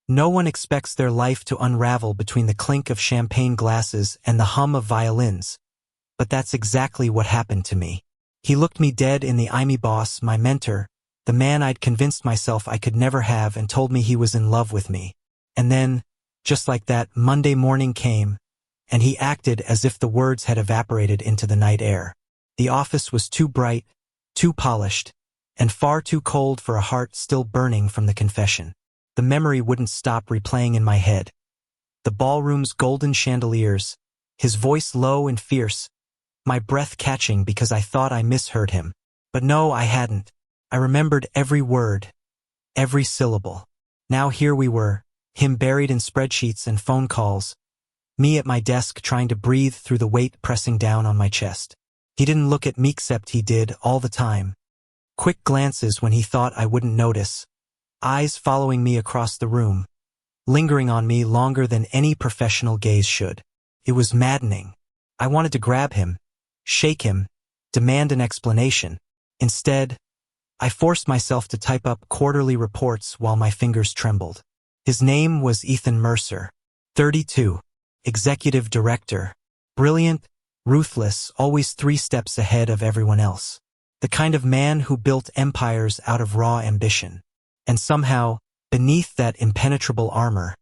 No one expects their life to unravel between the clink of champagne glasses and the hum of violins, but that's exactly what happened to me. He looked me dead in the eye, my boss, my mentor, the man I'd convinced myself I could never have, and told me he was in love with me. And then, just like that, Monday morning came, and he acted as if the words had evaporated into the night air. The office was too bright, too polished, and far too cold for a heart still burning from the confession. The memory wouldn't stop replaying in my head. The ballroom's golden chandeliers, his voice low and fierce, my breath catching because I thought I misheard him. But no, I hadn't. I remembered every word, every syllable. Now here we were, him buried in spreadsheets and phone calls, me at my desk trying to breathe through the weight pressing down on my chest. He didn't look at me except he did all the time. Quick glances when he thought I wouldn't notice. Eyes following me across the room, lingering on me longer than any professional gaze should. It was maddening. I wanted to grab him, shake him, demand an explanation. Instead, I forced myself to type up quarterly reports while my fingers trembled. His name was Ethan Mercer, 32, executive director, brilliant, ruthless, always 3 steps ahead of everyone else. The kind of man who built empires out of raw ambition. And somehow, beneath that impenetrable armor,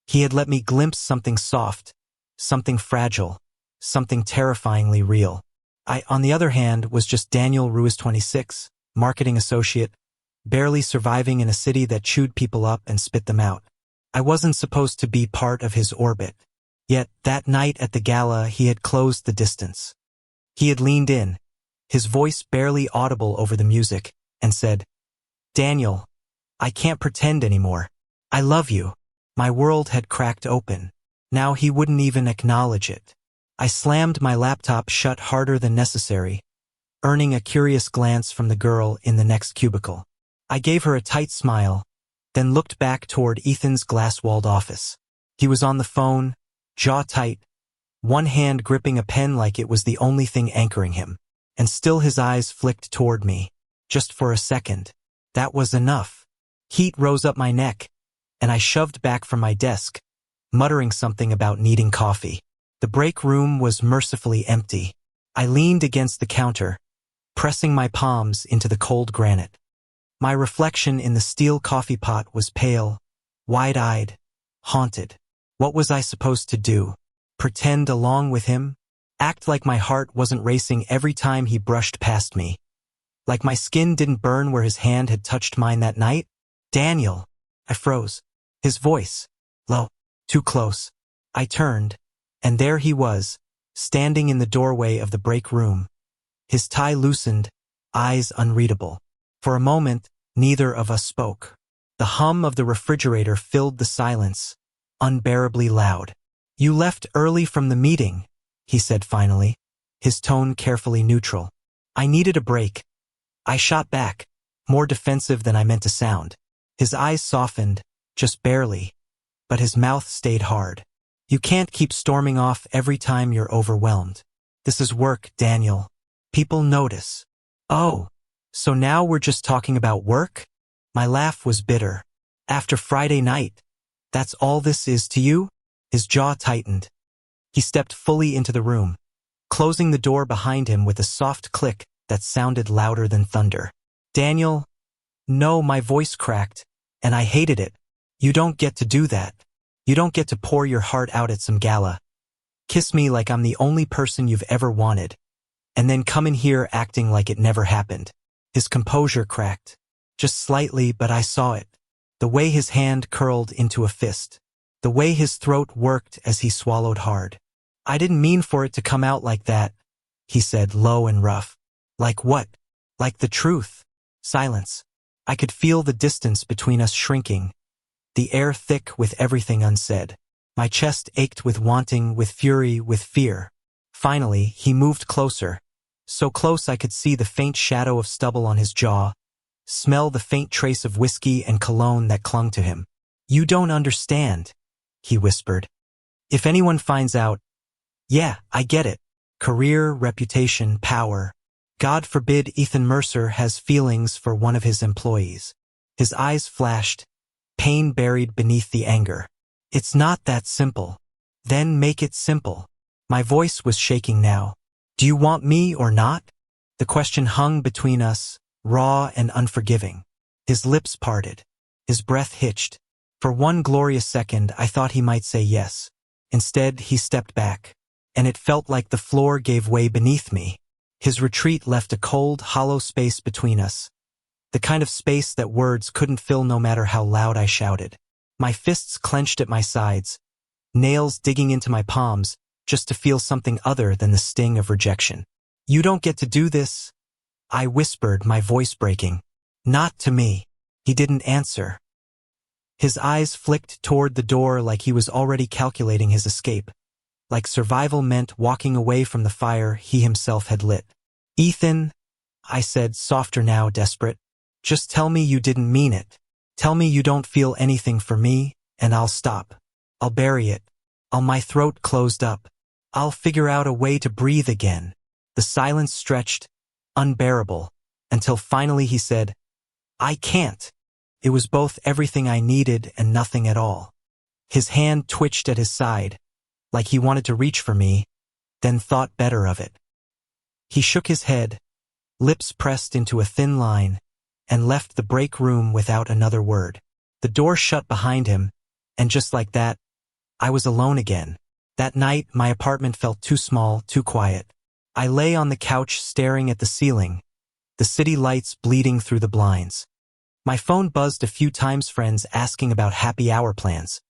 he had let me glimpse something soft, something fragile, something terrifyingly real. I, on the other hand, was just Daniel Ruiz, 26, marketing associate, barely surviving in a city that chewed people up and spit them out. I wasn't supposed to be part of his orbit. Yet, that night at the gala, he had closed the distance. He had leaned in, his voice barely audible over the music, and said, "Daniel, I can't pretend anymore. I love you." My world had cracked open. Now he wouldn't even acknowledge it. I slammed my laptop shut harder than necessary, earning a curious glance from the girl in the next cubicle. I gave her a tight smile, then looked back toward Ethan's glass-walled office. He was on the phone, jaw tight, one hand gripping a pen like it was the only thing anchoring him. And still his eyes flicked toward me. Just for a second. That was enough. Heat rose up my neck, and I shoved back from my desk, muttering something about needing coffee. The break room was mercifully empty. I leaned against the counter, pressing my palms into the cold granite. My reflection in the steel coffee pot was pale, wide-eyed, haunted. What was I supposed to do? Pretend along with him? Act like my heart wasn't racing every time he brushed past me? Like my skin didn't burn where his hand had touched mine that night? "Daniel." I froze. His voice, low, too close. I turned, and there he was, standing in the doorway of the break room. His tie loosened, eyes unreadable. For a moment, neither of us spoke. The hum of the refrigerator filled the silence, unbearably loud. "You left early from the meeting," he said finally, his tone carefully neutral. I needed a break. I shot back, more defensive than I meant to sound. His eyes softened, just barely, but his mouth stayed hard. "You can't keep storming off every time you're overwhelmed. This is work, Daniel. People notice." "Oh, so now we're just talking about work?" My laugh was bitter. "After Friday night, that's all this is to you?" His jaw tightened. He stepped fully into the room, closing the door behind him with a soft click that sounded louder than thunder. "Daniel." No, my voice cracked, and I hated it. "You don't get to do that. You don't get to pour your heart out at some gala. Kiss me like I'm the only person you've ever wanted, and then come in here acting like it never happened." His composure cracked. Just slightly, but I saw it. The way his hand curled into a fist. The way his throat worked as he swallowed hard. "I didn't mean for it to come out like that," he said, low and rough. "Like what?" "Like the truth." Silence. I could feel the distance between us shrinking, the air thick with everything unsaid. My chest ached with wanting, with fury, with fear. Finally, he moved closer, so close I could see the faint shadow of stubble on his jaw, smell the faint trace of whiskey and cologne that clung to him. "You don't understand," he whispered. "If anyone finds out..." "Yeah, I get it. Career, reputation, power. God forbid Ethan Mercer has feelings for one of his employees." His eyes flashed, pain buried beneath the anger. It's not that simple. Then make it simple. My voice was shaking now. Do you want me or not? The question hung between us, raw and unforgiving. His lips parted. His breath hitched. For one glorious second, I thought he might say yes. Instead, he stepped back, and it felt like the floor gave way beneath me. His retreat left a cold, hollow space between us, the kind of space that words couldn't fill no matter how loud I shouted. My fists clenched at my sides, nails digging into my palms, just to feel something other than the sting of rejection. You don't get to do this, I whispered, my voice breaking. Not to me. He didn't answer. His eyes flicked toward the door like he was already calculating his escape, like survival meant walking away from the fire he himself had lit. Ethan, I said, softer now, desperate. Just tell me you didn't mean it. Tell me you don't feel anything for me, and I'll stop. I'll bury it. My throat closed up. I'll figure out a way to breathe again. The silence stretched, unbearable, until finally he said, I can't. It was both everything I needed and nothing at all. His hand twitched at his side, like he wanted to reach for me, then thought better of it. He shook his head, lips pressed into a thin line, and left the break room without another word. The door shut behind him, and just like that, I was alone again. That night, my apartment felt too small, too quiet. I lay on the couch staring at the ceiling, the city lights bleeding through the blinds. My phone buzzed a few times, friends asking about happy hour plans.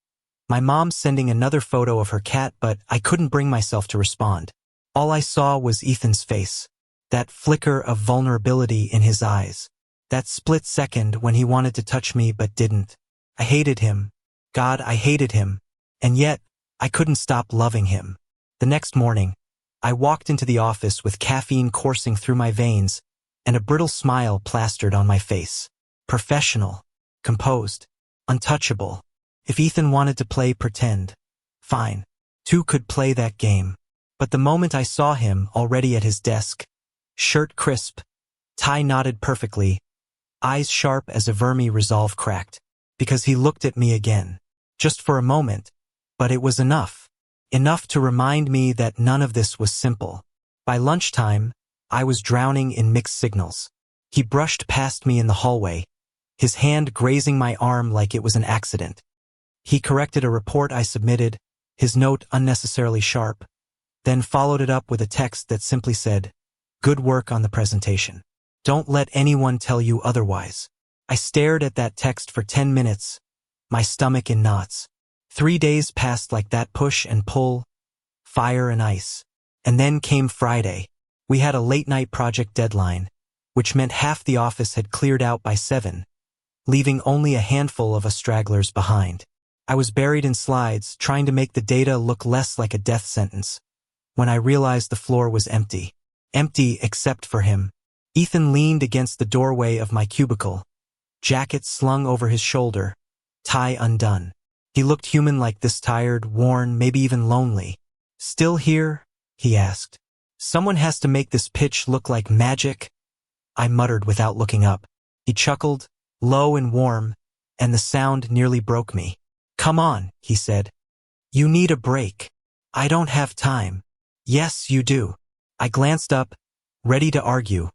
My mom sending another photo of her cat, but I couldn't bring myself to respond. All I saw was Ethan's face, that flicker of vulnerability in his eyes. That split second when he wanted to touch me but didn't. I hated him. God, I hated him. And yet, I couldn't stop loving him. The next morning, I walked into the office with caffeine coursing through my veins and a brittle smile plastered on my face. Professional, composed, untouchable. If Ethan wanted to play pretend, fine. Two could play that game. But the moment I saw him already at his desk, shirt crisp, tie knotted perfectly, eyes sharp as a vermi resolve cracked, because he looked at me again. Just for a moment, but it was enough. Enough to remind me that none of this was simple. By lunchtime, I was drowning in mixed signals. He brushed past me in the hallway, his hand grazing my arm like it was an accident. He corrected a report I submitted, his note unnecessarily sharp, then followed it up with a text that simply said, "Good work on the presentation. Don't let anyone tell you otherwise." I stared at that text for 10 minutes, my stomach in knots. 3 days passed like that, push and pull, fire and ice. And then came Friday. We had a late-night project deadline, which meant half the office had cleared out by 7, leaving only a handful of us stragglers behind. I was buried in slides, trying to make the data look less like a death sentence, when I realized the floor was empty. Empty except for him. Ethan leaned against the doorway of my cubicle, jacket slung over his shoulder, tie undone. He looked human, like this, tired, worn, maybe even lonely. "Still here?" he asked. "Someone has to make this pitch look like magic." I muttered without looking up. He chuckled, low and warm, and the sound nearly broke me. "Come on," he said. "You need a break." "I don't have time." "Yes, you do." I glanced up, ready to argue,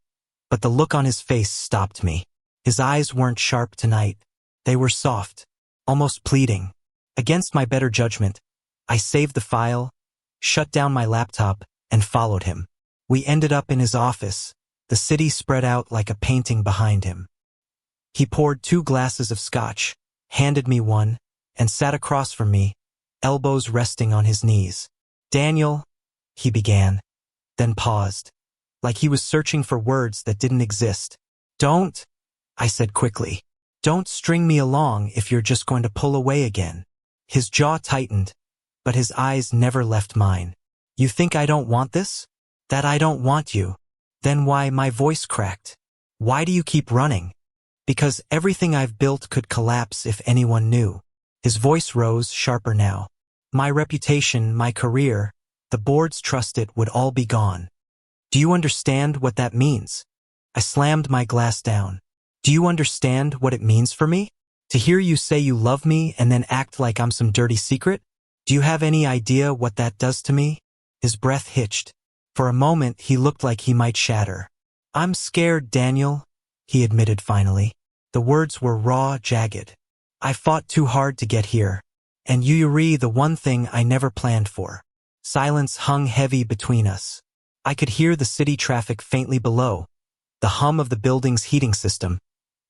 but the look on his face stopped me. His eyes weren't sharp tonight. They were soft, almost pleading. Against my better judgment, I saved the file, shut down my laptop, and followed him. We ended up in his office, the city spread out like a painting behind him. He poured 2 glasses of scotch, handed me one, and sat across from me, elbows resting on his knees. "Daniel," he began, then paused, like he was searching for words that didn't exist. "Don't," I said quickly. "Don't string me along if you're just going to pull away again." His jaw tightened, but his eyes never left mine. "You think I don't want this? That I don't want you? Then why?" My voice cracked. "Why do you keep running?" "Because everything I've built could collapse if anyone knew." His voice rose, sharper now. "My reputation, my career, the board's trust, it would all be gone. Do you understand what that means?" I slammed my glass down. "Do you understand what it means for me?" To hear you say you love me and then act like I'm some dirty secret? Do you have any idea what that does to me? His breath hitched. For a moment, he looked like he might shatter. I'm scared, Daniel, he admitted finally. The words were raw, jagged. I fought too hard to get here. And Yuri, the one thing I never planned for. Silence hung heavy between us. I could hear the city traffic faintly below, the hum of the building's heating system,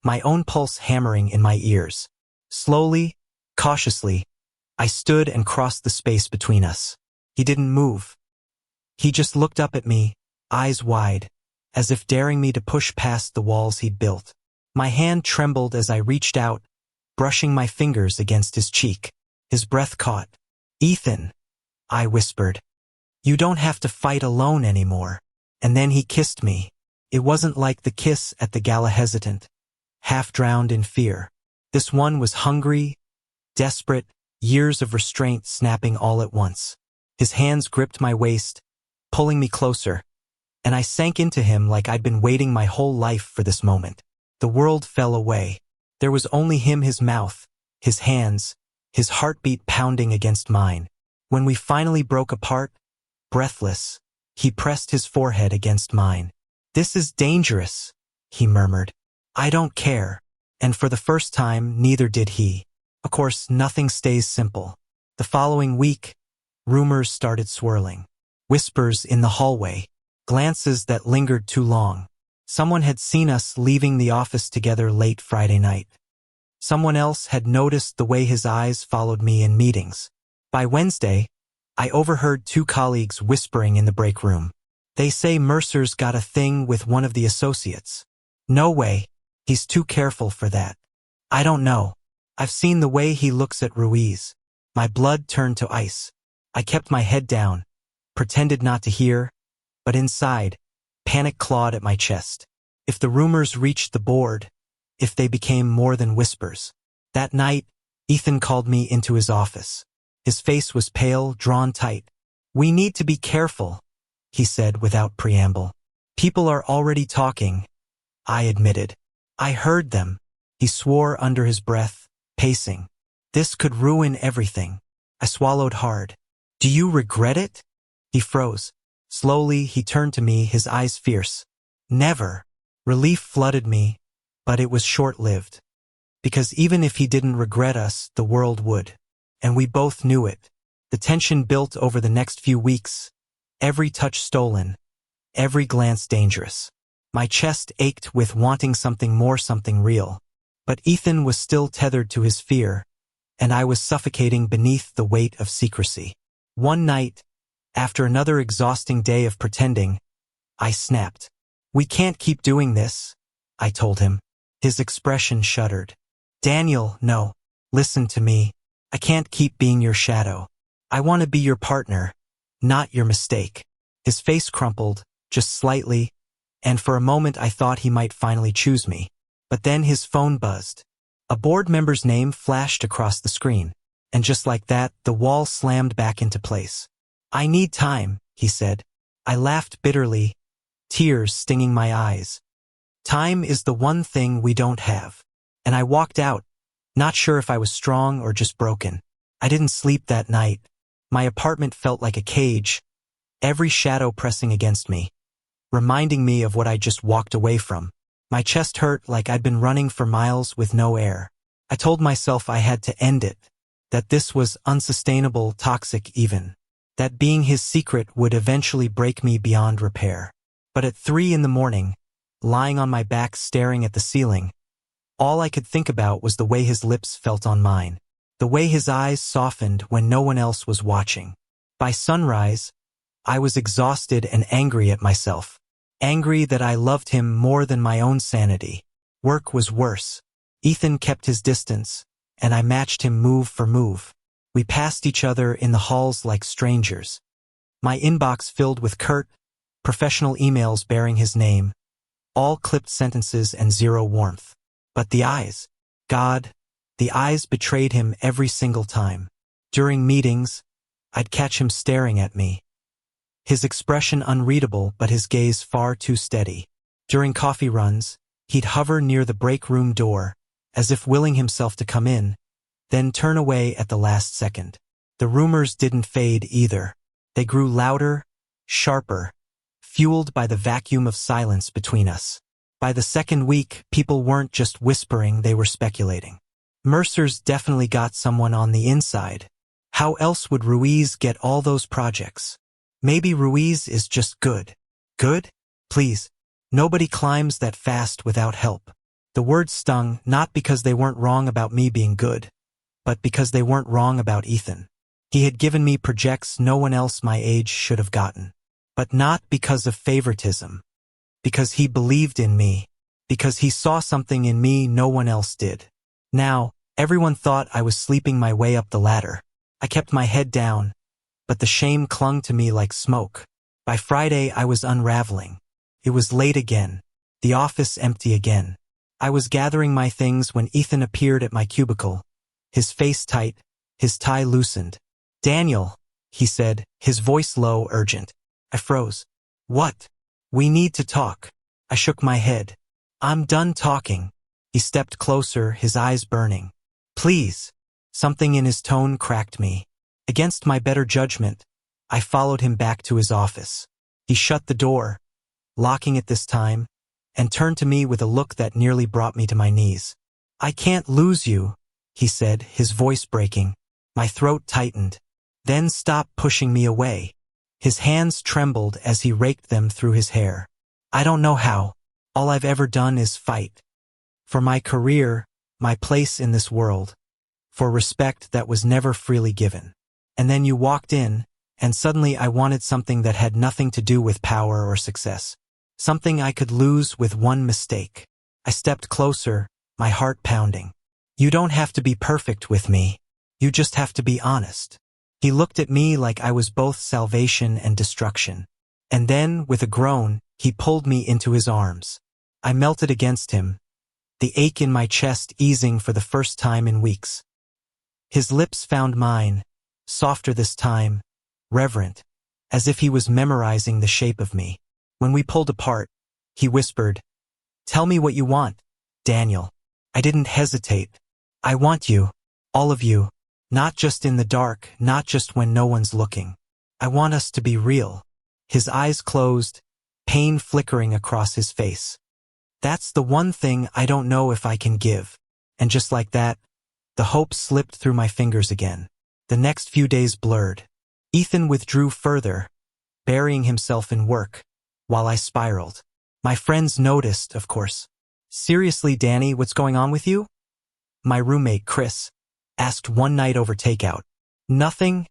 my own pulse hammering in my ears. Slowly, cautiously, I stood and crossed the space between us. He didn't move. He just looked up at me, eyes wide, as if daring me to push past the walls he'd built. My hand trembled as I reached out, brushing my fingers against his cheek. His breath caught. Ethan, I whispered. You don't have to fight alone anymore. And then he kissed me. It wasn't like the kiss at the gala, hesitant, half drowned in fear. This one was hungry, desperate, years of restraint snapping all at once. His hands gripped my waist, pulling me closer, and I sank into him like I'd been waiting my whole life for this moment. The world fell away. There was only him, his mouth, his hands, his heartbeat pounding against mine. When we finally broke apart, breathless, he pressed his forehead against mine. This is dangerous, he murmured. I don't care. And for the first time, neither did he. Of course, nothing stays simple. The following week, rumors started swirling. Whispers in the hallway, glances that lingered too long. Someone had seen us leaving the office together late Friday night. Someone else had noticed the way his eyes followed me in meetings. By Wednesday, I overheard two colleagues whispering in the break room. They say Mercer's got a thing with one of the associates. No way, he's too careful for that. I don't know. I've seen the way he looks at Ruiz. My blood turned to ice. I kept my head down, pretended not to hear, but inside, panic clawed at my chest. If the rumors reached the board, if they became more than whispers. That night, Ethan called me into his office. His face was pale, drawn tight. We need to be careful, he said without preamble. People are already talking, I admitted. I heard them. He swore under his breath, pacing. This could ruin everything. I swallowed hard. Do you regret it? He froze. Slowly, he turned to me, his eyes fierce. Never. Relief flooded me, but it was short-lived. Because even if he didn't regret us, the world would. And we both knew it. The tension built over the next few weeks. Every touch stolen. Every glance dangerous. My chest ached with wanting something more, something real. But Ethan was still tethered to his fear, and I was suffocating beneath the weight of secrecy. One night, after another exhausting day of pretending, I snapped. We can't keep doing this, I told him. His expression shuddered. Daniel, no. Listen to me. I can't keep being your shadow. I want to be your partner, not your mistake. His face crumpled, just slightly, and for a moment I thought he might finally choose me. But then his phone buzzed. A board member's name flashed across the screen, and just like that, the wall slammed back into place. I need time, he said. I laughed bitterly, tears stinging my eyes. Time is the one thing we don't have. And I walked out, not sure if I was strong or just broken. I didn't sleep that night. My apartment felt like a cage, every shadow pressing against me, reminding me of what I just walked away from. My chest hurt like I'd been running for miles with no air. I told myself I had to end it, that this was unsustainable, toxic even, that being his secret would eventually break me beyond repair. But at 3 a.m, lying on my back staring at the ceiling, all I could think about was the way his lips felt on mine, the way his eyes softened when no one else was watching. By sunrise, I was exhausted and angry at myself. Angry that I loved him more than my own sanity. Work was worse. Ethan kept his distance, and I matched him move for move. We passed each other in the halls like strangers. My inbox filled with curt, professional emails bearing his name, all clipped sentences and zero warmth. But the eyes, God, the eyes betrayed him every single time. During meetings, I'd catch him staring at me. His expression unreadable, but his gaze far too steady. During coffee runs, he'd hover near the break room door, as if willing himself to come in, then turn away at the last second. The rumors didn't fade either. They grew louder, sharper, fueled by the vacuum of silence between us. By the second week, people weren't just whispering, they were speculating. Mercer's definitely got someone on the inside. How else would Ruiz get all those projects? Maybe Ruiz is just good. Good? Please. Nobody climbs that fast without help. The words stung, not because they weren't wrong about me being good, but because they weren't wrong about Ethan. He had given me projects no one else my age should have gotten. But not because of favoritism. Because he believed in me. Because he saw something in me no one else did. Now, everyone thought I was sleeping my way up the ladder. I kept my head down, but the shame clung to me like smoke. By Friday, I was unraveling. It was late again. The office empty again. I was gathering my things when Ethan appeared at my cubicle. His face tight, his tie loosened. "Daniel," he said, his voice low, urgent. I froze. "What?" "We need to talk." I shook my head. "I'm done talking." He stepped closer, his eyes burning. "Please." Something in his tone cracked me. Against my better judgment, I followed him back to his office. He shut the door, locking it this time, and turned to me with a look that nearly brought me to my knees. "I can't lose you," he said, his voice breaking. My throat tightened. "Then stop pushing me away." His hands trembled as he raked them through his hair. "I don't know how. All I've ever done is fight. For my career, my place in this world. For respect that was never freely given. And then you walked in, and suddenly I wanted something that had nothing to do with power or success. Something I could lose with one mistake." I stepped closer, my heart pounding. "You don't have to be perfect with me. You just have to be honest." He looked at me like I was both salvation and destruction. And then, with a groan, he pulled me into his arms. I melted against him, the ache in my chest easing for the first time in weeks. His lips found mine, softer this time, reverent, as if he was memorizing the shape of me. When we pulled apart, he whispered, "Tell me what you want, Daniel." I didn't hesitate. "I want you, all of you, not just in the dark, not just when no one's looking. I want us to be real." His eyes closed, pain flickering across his face. "That's the one thing I don't know if I can give." And just like that, the hope slipped through my fingers again. The next few days blurred. Ethan withdrew further, burying himself in work, while I spiraled. My friends noticed, of course. "Seriously, Danny, what's going on with you?" My roommate, Chris, asked one night over takeout. "Nothing,"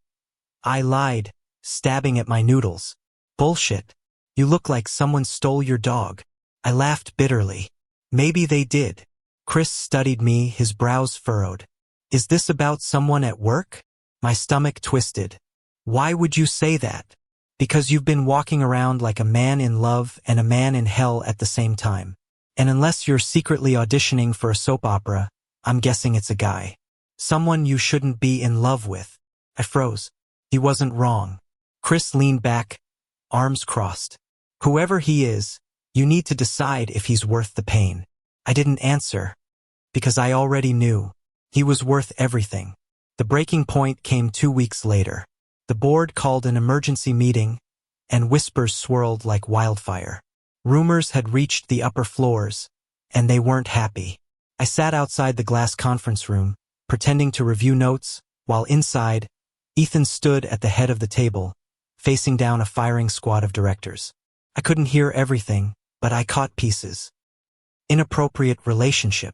I lied, stabbing at my noodles. "Bullshit. You look like someone stole your dog." I laughed bitterly. "Maybe they did." Chris studied me, his brows furrowed. "Is this about someone at work?" My stomach twisted. "Why would you say that?" "Because you've been walking around like a man in love and a man in hell at the same time. And unless you're secretly auditioning for a soap opera, I'm guessing it's a guy. Someone you shouldn't be in love with." I froze. He wasn't wrong. Chris leaned back, arms crossed. "Whoever he is, you need to decide if he's worth the pain." I didn't answer, because I already knew. He was worth everything. The breaking point came 2 weeks later. The board called an emergency meeting, and whispers swirled like wildfire. Rumors had reached the upper floors, and they weren't happy. I sat outside the glass conference room, pretending to review notes, while inside, Ethan stood at the head of the table, facing down a firing squad of directors. I couldn't hear everything, but I caught pieces. Inappropriate relationship.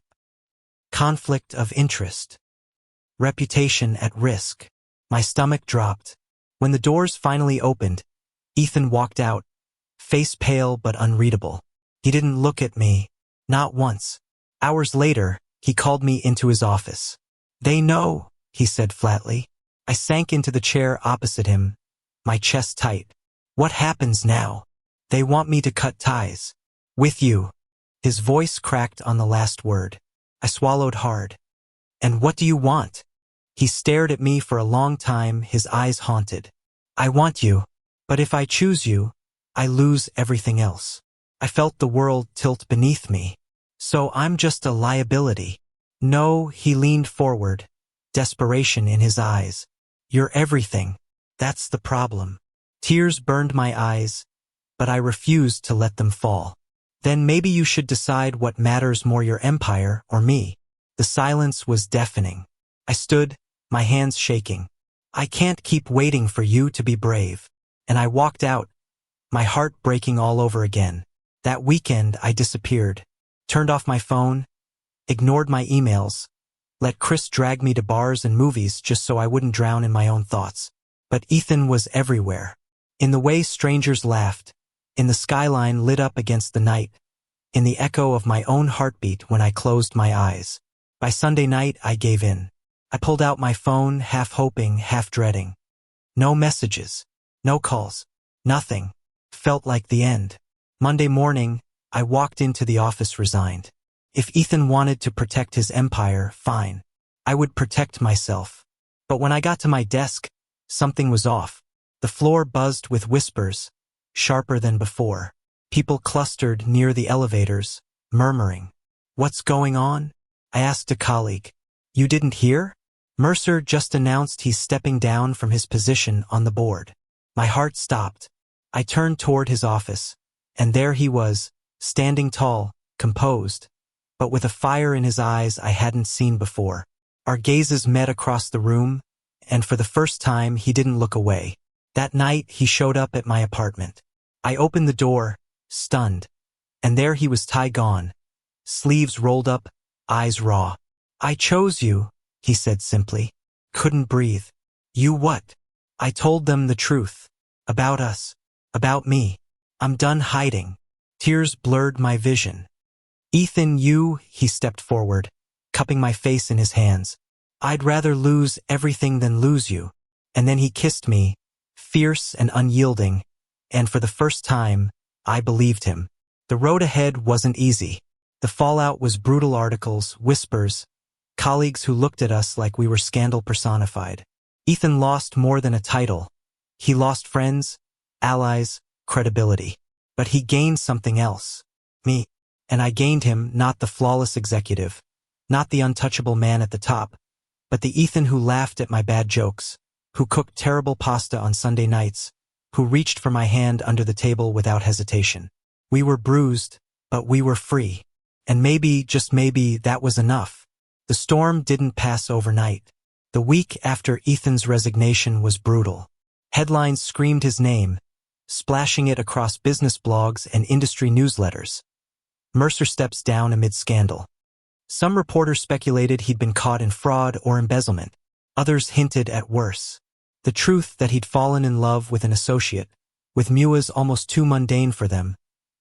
Conflict of interest. Reputation at risk. My stomach dropped. When the doors finally opened, Ethan walked out, face pale but unreadable. He didn't look at me, not once. Hours later, he called me into his office. "They know," he said flatly. I sank into the chair opposite him, my chest tight. "What happens now?" "They want me to cut ties. With you." His voice cracked on the last word. I swallowed hard. "And what do you want?" He stared at me for a long time, his eyes haunted. "I want you. But if I choose you, I lose everything else." I felt the world tilt beneath me. "So I'm just a liability." No, he leaned forward, desperation in his eyes. You're everything. That's the problem. Tears burned my eyes, but I refused to let them fall. Then maybe you should decide what matters more, your empire or me. The silence was deafening. I stood, my hands shaking. I can't keep waiting for you to be brave. And I walked out, my heart breaking all over again. That weekend I disappeared, turned off my phone, ignored my emails, let Chris drag me to bars and movies just so I wouldn't drown in my own thoughts. But Ethan was everywhere. In the way strangers laughed, in the skyline lit up against the night, in the echo of my own heartbeat when I closed my eyes. By Sunday night, I gave in. I pulled out my phone, half hoping, half dreading. No messages, no calls, nothing. Felt like the end. Monday morning, I walked into the office resigned. If Ethan wanted to protect his empire, fine. I would protect myself. But when I got to my desk, something was off. The floor buzzed with whispers, sharper than before. People clustered near the elevators, murmuring. What's going on? I asked a colleague. You didn't hear? Mercer just announced he's stepping down from his position on the board. My heart stopped. I turned toward his office, and there he was, standing tall, composed, but with a fire in his eyes I hadn't seen before. Our gazes met across the room, and for the first time he didn't look away. That night he showed up at my apartment. I opened the door, stunned, and there he was, tie gone, sleeves rolled up, eyes raw. I chose you, he said simply. Couldn't breathe. You what? I told them the truth. About us. About me. I'm done hiding. Tears blurred my vision. Ethan, he stepped forward, cupping my face in his hands. I'd rather lose everything than lose you. And then he kissed me, fierce and unyielding, and for the first time, I believed him. The road ahead wasn't easy. The fallout was brutal: articles, whispers, colleagues who looked at us like we were scandal personified. Ethan lost more than a title. He lost friends, allies, credibility. But he gained something else. Me. And I gained him, not the flawless executive, not the untouchable man at the top, but the Ethan who laughed at my bad jokes, who cooked terrible pasta on Sunday nights, who reached for my hand under the table without hesitation. We were bruised, but we were free. And maybe, just maybe, that was enough. The storm didn't pass overnight. The week after Ethan's resignation was brutal. Headlines screamed his name, splashing it across business blogs and industry newsletters. Mercer steps down amid scandal. Some reporters speculated he'd been caught in fraud or embezzlement. Others hinted at worse. The truth that he'd fallen in love with an associate, with Muas almost too mundane for them,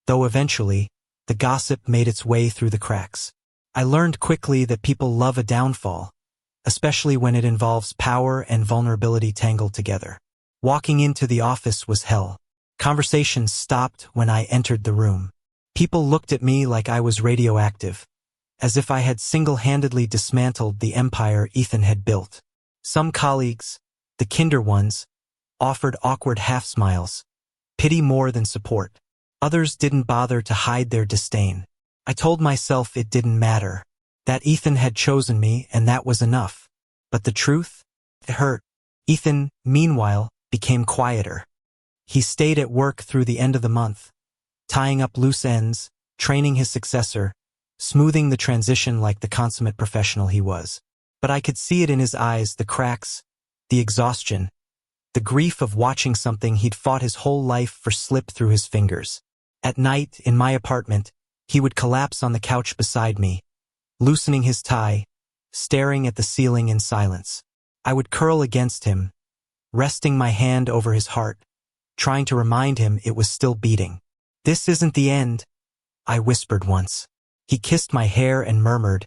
though eventually, the gossip made its way through the cracks. I learned quickly that people love a downfall, especially when it involves power and vulnerability tangled together. Walking into the office was hell. Conversations stopped when I entered the room. People looked at me like I was radioactive, as if I had single-handedly dismantled the empire Ethan had built. Some colleagues, the kinder ones, offered awkward half-smiles, pity more than support. Others didn't bother to hide their disdain. I told myself it didn't matter, that Ethan had chosen me and that was enough. But the truth? It hurt. Ethan, meanwhile, became quieter. He stayed at work through the end of the month, tying up loose ends, training his successor, smoothing the transition like the consummate professional he was. But I could see it in his eyes, the cracks, the exhaustion, the grief of watching something he'd fought his whole life for slip through his fingers. At night, in my apartment, he would collapse on the couch beside me, loosening his tie, staring at the ceiling in silence. I would curl against him, resting my hand over his heart, trying to remind him it was still beating. This isn't the end, I whispered once. He kissed my hair and murmured,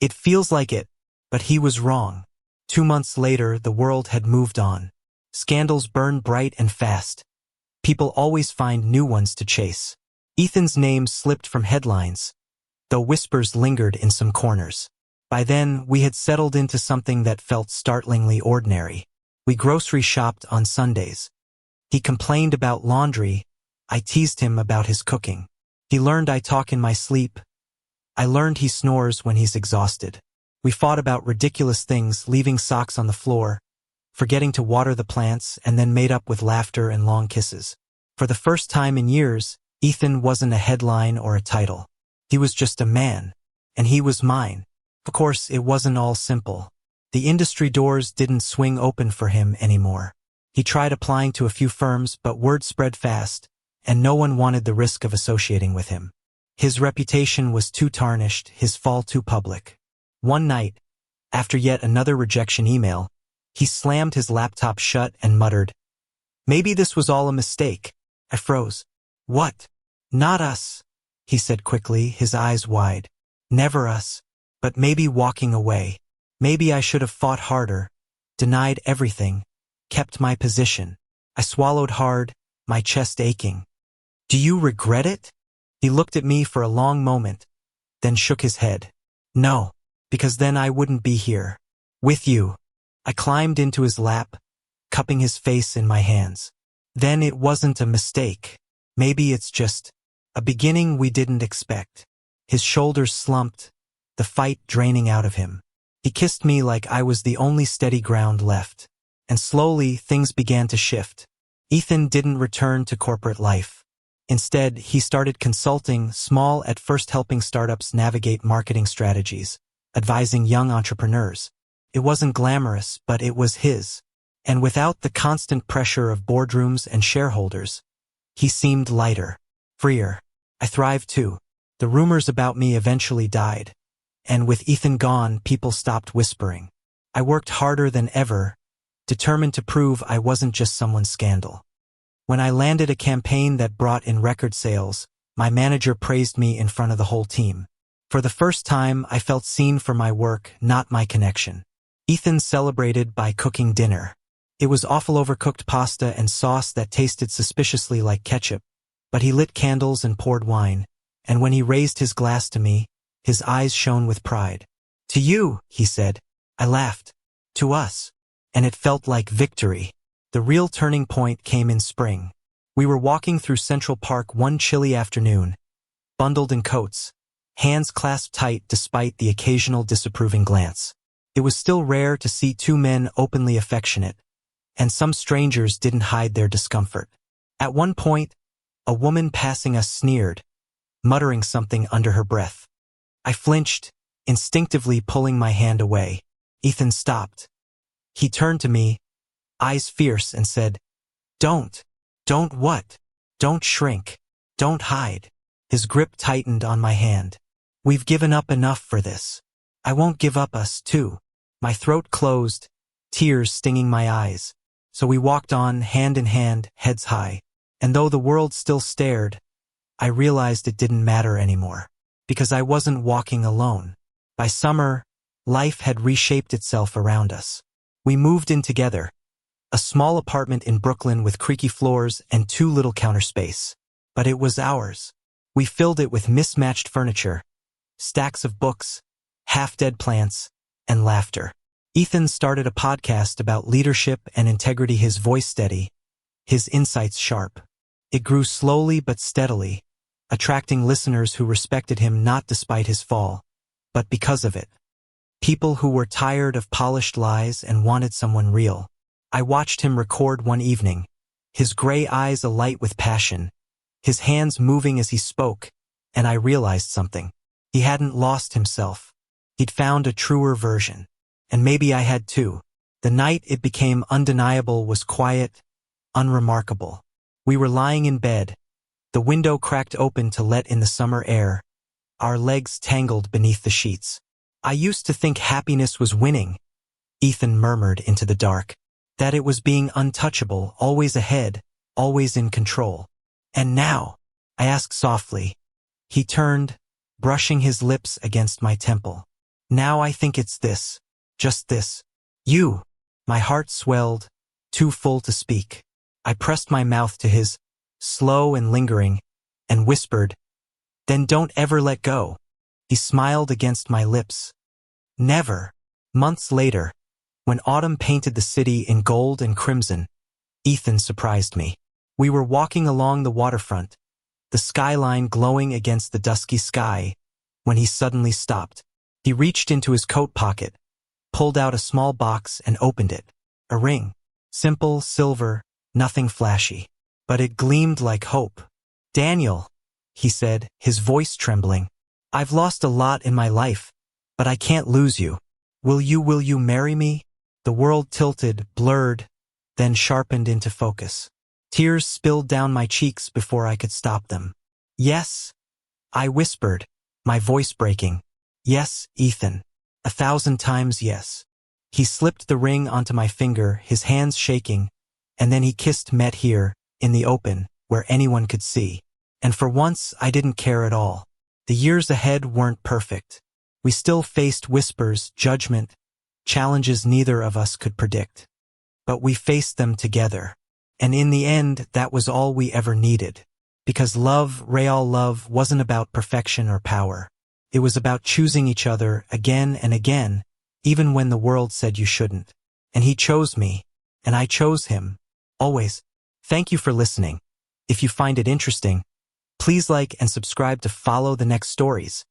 it feels like it, but he was wrong. 2 months later, the world had moved on. Scandals burned bright and fast. People always find new ones to chase. Ethan's name slipped from headlines, though whispers lingered in some corners. By then, we had settled into something that felt startlingly ordinary. We grocery shopped on Sundays. He complained about laundry. I teased him about his cooking. He learned I talk in my sleep. I learned he snores when he's exhausted. We fought about ridiculous things, leaving socks on the floor, forgetting to water the plants, and then made up with laughter and long kisses. For the first time in years, Ethan wasn't a headline or a title. He was just a man. And he was mine. Of course, it wasn't all simple. The industry doors didn't swing open for him anymore. He tried applying to a few firms, but word spread fast, and no one wanted the risk of associating with him. His reputation was too tarnished, his fall too public. One night, after yet another rejection email, he slammed his laptop shut and muttered, "Maybe this was all a mistake." I froze. "What?" "Not us," he said quickly, his eyes wide. "Never us. But maybe walking away. Maybe I should have fought harder, denied everything, kept my position." I swallowed hard, my chest aching. "Do you regret it?" He looked at me for a long moment, then shook his head. "No, because then I wouldn't be here. With you." I climbed into his lap, cupping his face in my hands. "Then it wasn't a mistake. Maybe it's just a beginning we didn't expect." His shoulders slumped, the fight draining out of him. He kissed me like I was the only steady ground left. And slowly, things began to shift. Ethan didn't return to corporate life. Instead, he started consulting, small at first, helping startups navigate marketing strategies, advising young entrepreneurs. It wasn't glamorous, but it was his. And without the constant pressure of boardrooms and shareholders, he seemed lighter, freer. I thrived too. The rumors about me eventually died. And with Ethan gone, people stopped whispering. I worked harder than ever, determined to prove I wasn't just someone's scandal. When I landed a campaign that brought in record sales, my manager praised me in front of the whole team. For the first time, I felt seen for my work, not my connection. Ethan celebrated by cooking dinner. It was awful, overcooked pasta and sauce that tasted suspiciously like ketchup, but he lit candles and poured wine, and when he raised his glass to me, his eyes shone with pride. "To you," he said. I laughed. "To us." And it felt like victory. The real turning point came in spring. We were walking through Central Park one chilly afternoon, bundled in coats, hands clasped tight despite the occasional disapproving glance. It was still rare to see two men openly affectionate, and some strangers didn't hide their discomfort. At one point, a woman passing us sneered, muttering something under her breath. I flinched, instinctively pulling my hand away. Ethan stopped. He turned to me, eyes fierce, and said, Don't what? Don't shrink. Don't hide." His grip tightened on my hand. "We've given up enough for this. I won't give up us, too." My throat closed, tears stinging my eyes. So we walked on, hand in hand, heads high. And though the world still stared, I realized it didn't matter anymore. Because I wasn't walking alone. By summer, life had reshaped itself around us. We moved in together. A small apartment in Brooklyn with creaky floors and too little counter space. But it was ours. We filled it with mismatched furniture, stacks of books, half-dead plants, and laughter. Ethan started a podcast about leadership and integrity, his voice steady, his insights sharp. It grew slowly but steadily, attracting listeners who respected him not despite his fall, but because of it. People who were tired of polished lies and wanted someone real. I watched him record one evening, his gray eyes alight with passion, his hands moving as he spoke, and I realized something. He hadn't lost himself. He'd found a truer version. And maybe I had too. The night it became undeniable was quiet, unremarkable. We were lying in bed, the window cracked open to let in the summer air, our legs tangled beneath the sheets. "I used to think happiness was winning," Ethan murmured into the dark. "That it was being untouchable, always ahead, always in control. And now?" I asked softly. He turned, brushing his lips against my temple. "Now I think it's this. Just this. You." My heart swelled, too full to speak. I pressed my mouth to his, slow and lingering, and whispered, "Then don't ever let go." He smiled against my lips. "Never." Months later, when autumn painted the city in gold and crimson, Ethan surprised me. We were walking along the waterfront, the skyline glowing against the dusky sky, when he suddenly stopped. He reached into his coat pocket, pulled out a small box and opened it. A ring. Simple, silver, nothing flashy. But it gleamed like hope. "Daniel," he said, his voice trembling. "I've lost a lot in my life, but I can't lose you. Will you marry me?" The world tilted, blurred, then sharpened into focus. Tears spilled down my cheeks before I could stop them. "Yes," I whispered, my voice breaking. "Yes, Ethan. 1,000 times yes." He slipped the ring onto my finger, his hands shaking, and then he kissed Met here, in the open, where anyone could see. And for once, I didn't care at all. The years ahead weren't perfect. We still faced whispers, judgment, challenges neither of us could predict. But we faced them together. And in the end, that was all we ever needed. Because love, real love, wasn't about perfection or power. It was about choosing each other again and again, even when the world said you shouldn't. And he chose me, and I chose him. Always. Thank you for listening. If you find it interesting, please like and subscribe to follow the next stories.